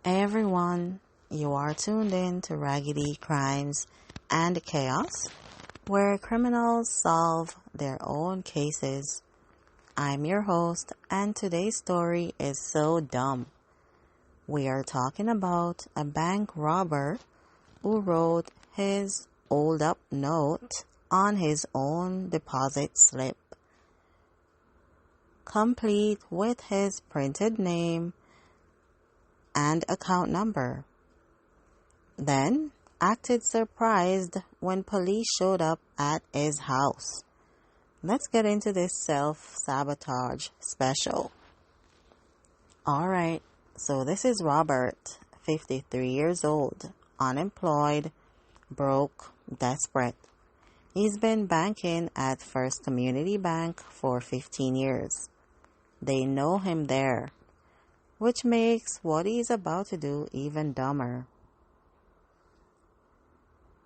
Hey everyone, you are tuned in to Raggedy Crimes and Chaos, where criminals solve their own cases. I'm your host, and today's story is so dumb. We are talking about a bank robber who wrote his hold up note on his own deposit slip, complete with his printed name and account number. Then acted surprised when police showed up at his house. Let's get into this self-sabotage special. Alright, so this is Robert, 53 years old, unemployed, broke, desperate. He's been banking at First Community Bank for 15 years. They know him there, which makes what he's about to do even dumber.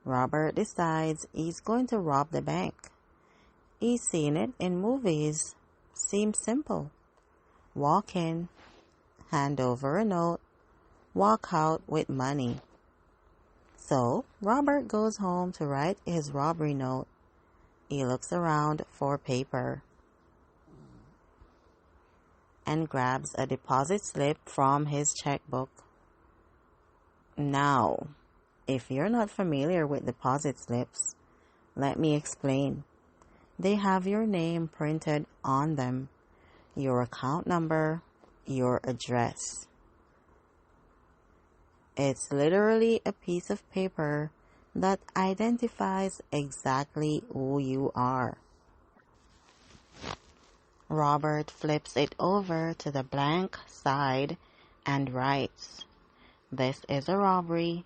Robert decides he's going to rob the bank. He's seen it in movies. Seems simple. Walk in, hand over a note, walk out with money. So, Robert goes home to write his robbery note. He looks around for paper and grabs a deposit slip from his checkbook. Now, if you're not familiar with deposit slips, let me explain. They have your name printed on them, your account number, your address. It's literally a piece of paper that identifies exactly who you are. Robert flips it over to the blank side and writes, "This is a robbery.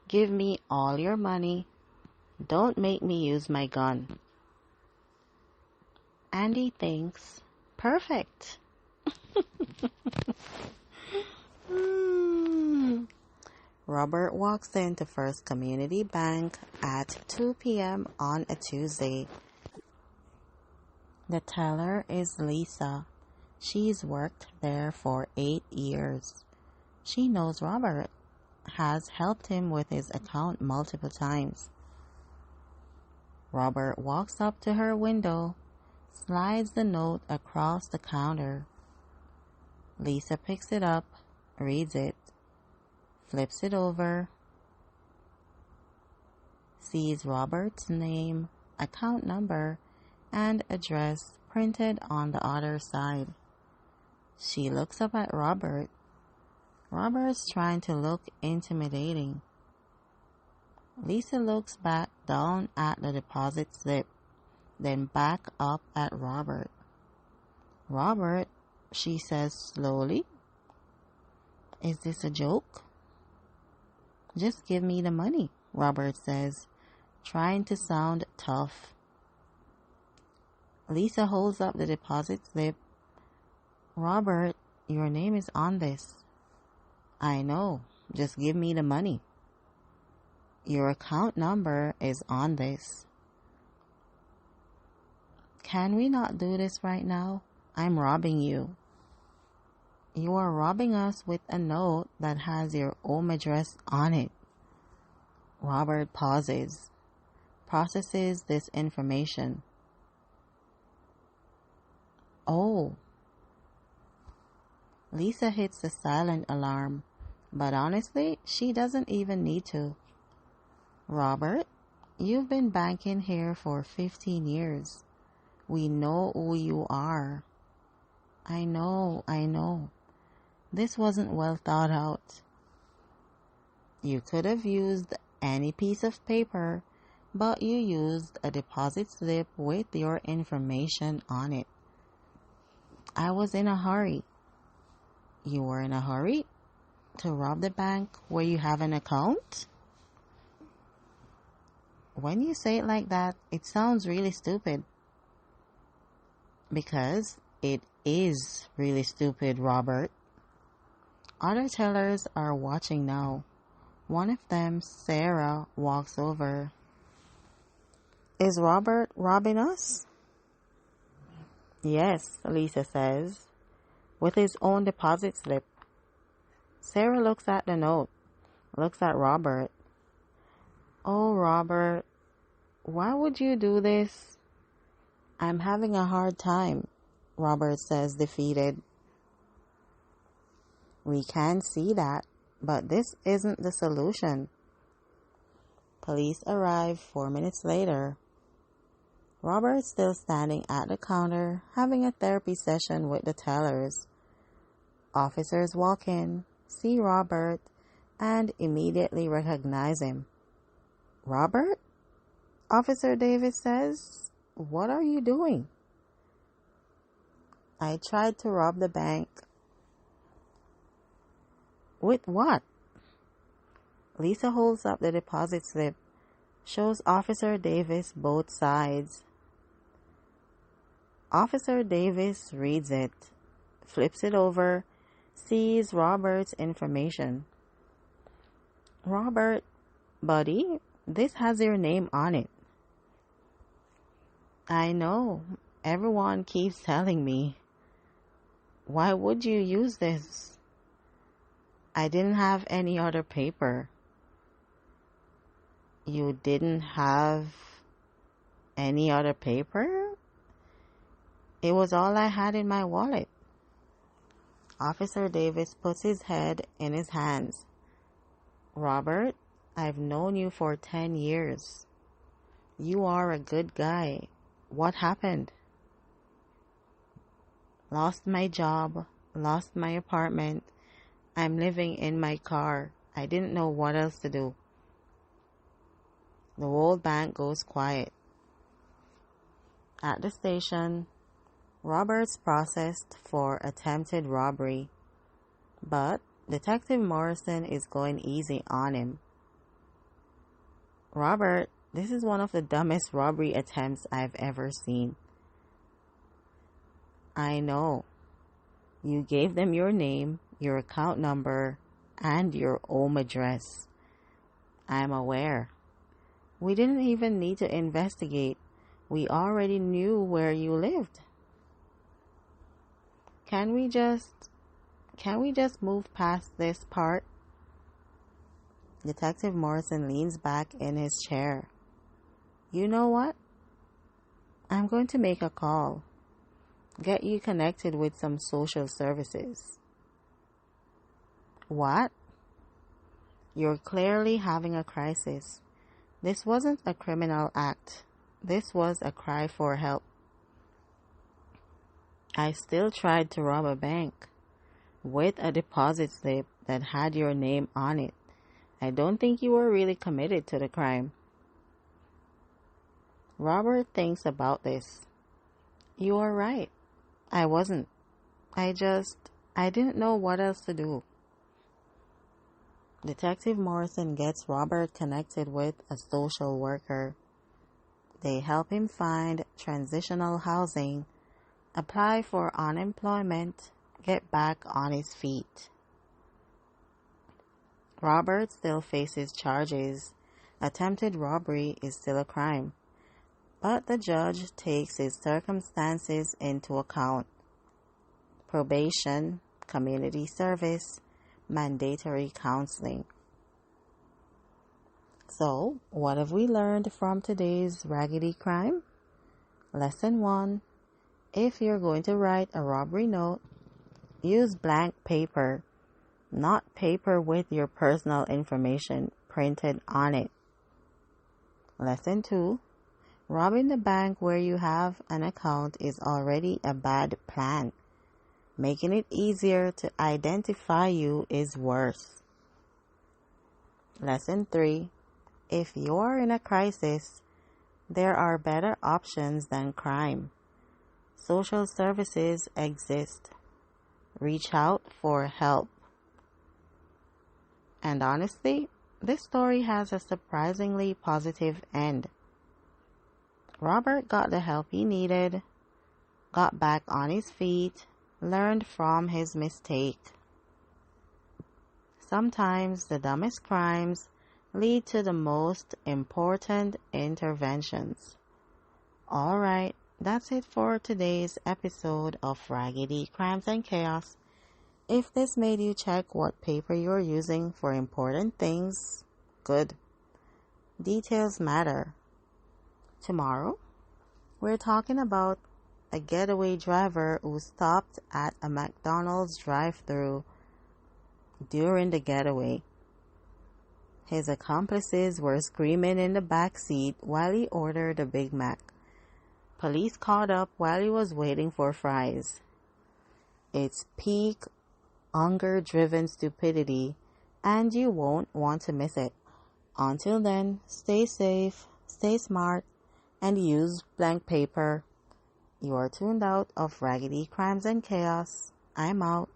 Give me all your money. Don't make me use my gun." And he thinks, perfect. Robert walks into First Community Bank at 2 p.m. on a Tuesday. The teller is Lisa. She's worked there for 8 years. She knows Robert, has helped him with his account multiple times. Robert walks up to her window, slides the note across the counter. Lisa picks it up, reads it, flips it over, sees Robert's name, account number, and address printed on the other side. She looks up at Robert. Robert's trying to look intimidating. Lisa looks back down at the deposit slip, then back up at Robert. "Robert," she says slowly, "is this a joke?" "Just give me the money," Robert says, trying to sound tough. Lisa holds up the deposit slip. "Robert, your name is on this." "I know, just give me the money." "Your account number is on this." "Can we not do this right now? I'm robbing you." "You are robbing us with a note that has your home address on it." Robert pauses, processes this information. "Oh." Lisa hits the silent alarm, but honestly, she doesn't even need to. "Robert, you've been banking here for 15 years. We know who you are." I know. This wasn't well thought out." "You could have used any piece of paper, but you used a deposit slip with your information on it." "I was in a hurry." "You were in a hurry? To rob the bank where you have an account?" When you say it like that, it sounds really stupid. Because it is really stupid, Robert. Other tellers are watching now. One of them, Sarah, walks over. "Is Robert robbing us?" "Yes," Lisa says, "with his own deposit slip." Sarah looks at the note, looks at Robert. Oh, Robert, why would you do this? I'm having a hard time, Robert says, defeated. We can see that, but this isn't the solution. Police arrive 4 minutes later. Robert's still standing at the counter, having a therapy session with the tellers. Officers walk in, see Robert, and immediately recognize him. Robert? Officer Davis says, what are you doing? I tried to rob the bank. With what? Lisa holds up the deposit slip, shows Officer Davis both sides. Officer Davis reads it, flips it over, sees Robert's information. Robert, buddy, this has your name on it. I know. Everyone keeps telling me. Why would you use this? I didn't have any other paper. You didn't have any other paper? It was all I had in my wallet. Officer Davis puts his head in his hands. Robert, I've known you for 10 years. You are a good guy. What happened? Lost my job, lost my apartment. I'm living in my car. I didn't know what else to do. The whole bank goes quiet. At the station, Robert's processed for attempted robbery, but Detective Morrison is going easy on him. Robert, this is one of the dumbest robbery attempts I've ever seen. I know. You gave them your name, your account number, and your home address. I'm aware. We didn't even need to investigate. We already knew where you lived. Can we just move past this part? Detective Morrison leans back in his chair. You know what? I'm going to make a call. Get you connected with some social services. What? You're clearly having a crisis. This wasn't a criminal act. This was a cry for help. I still tried to rob a bank with a deposit slip that had your name on it. I don't think you were really committed to the crime. Robert thinks about this. You are right. I wasn't. I didn't know what else to do. Detective Morrison gets Robert connected with a social worker. They help him find transitional housing, apply for unemployment, get back on his feet. Robert still faces charges. Attempted robbery is still a crime, but the judge takes his circumstances into account. Probation, community service, mandatory counseling. So, what have we learned from today's Raggedy Crime? Lesson 1. If you're going to write a robbery note, use blank paper, not paper with your personal information printed on it. Lesson 2. Robbing the bank where you have an account is already a bad plan. Making it easier to identify you is worse. Lesson 3. If you're in a crisis, there are better options than crime. Social services exist. Reach out for help. And honestly, this story has a surprisingly positive end. Robert got the help he needed, got back on his feet, learned from his mistake. Sometimes the dumbest crimes lead to the most important interventions. Alright, that's it for today's episode of Raggedy Crimes and Chaos. If this made you check what paper you're using for important things, good. Details matter. Tomorrow, we're talking about a getaway driver who stopped at a McDonald's drive-thru during the getaway. His accomplices were screaming in the back seat while he ordered a Big Mac. Police caught up while he was waiting for fries. It's peak hunger-driven stupidity, and you won't want to miss it. Until then, stay safe, stay smart, and use blank paper. You are tuned out of Raggedy Crimes and Chaos. I'm out.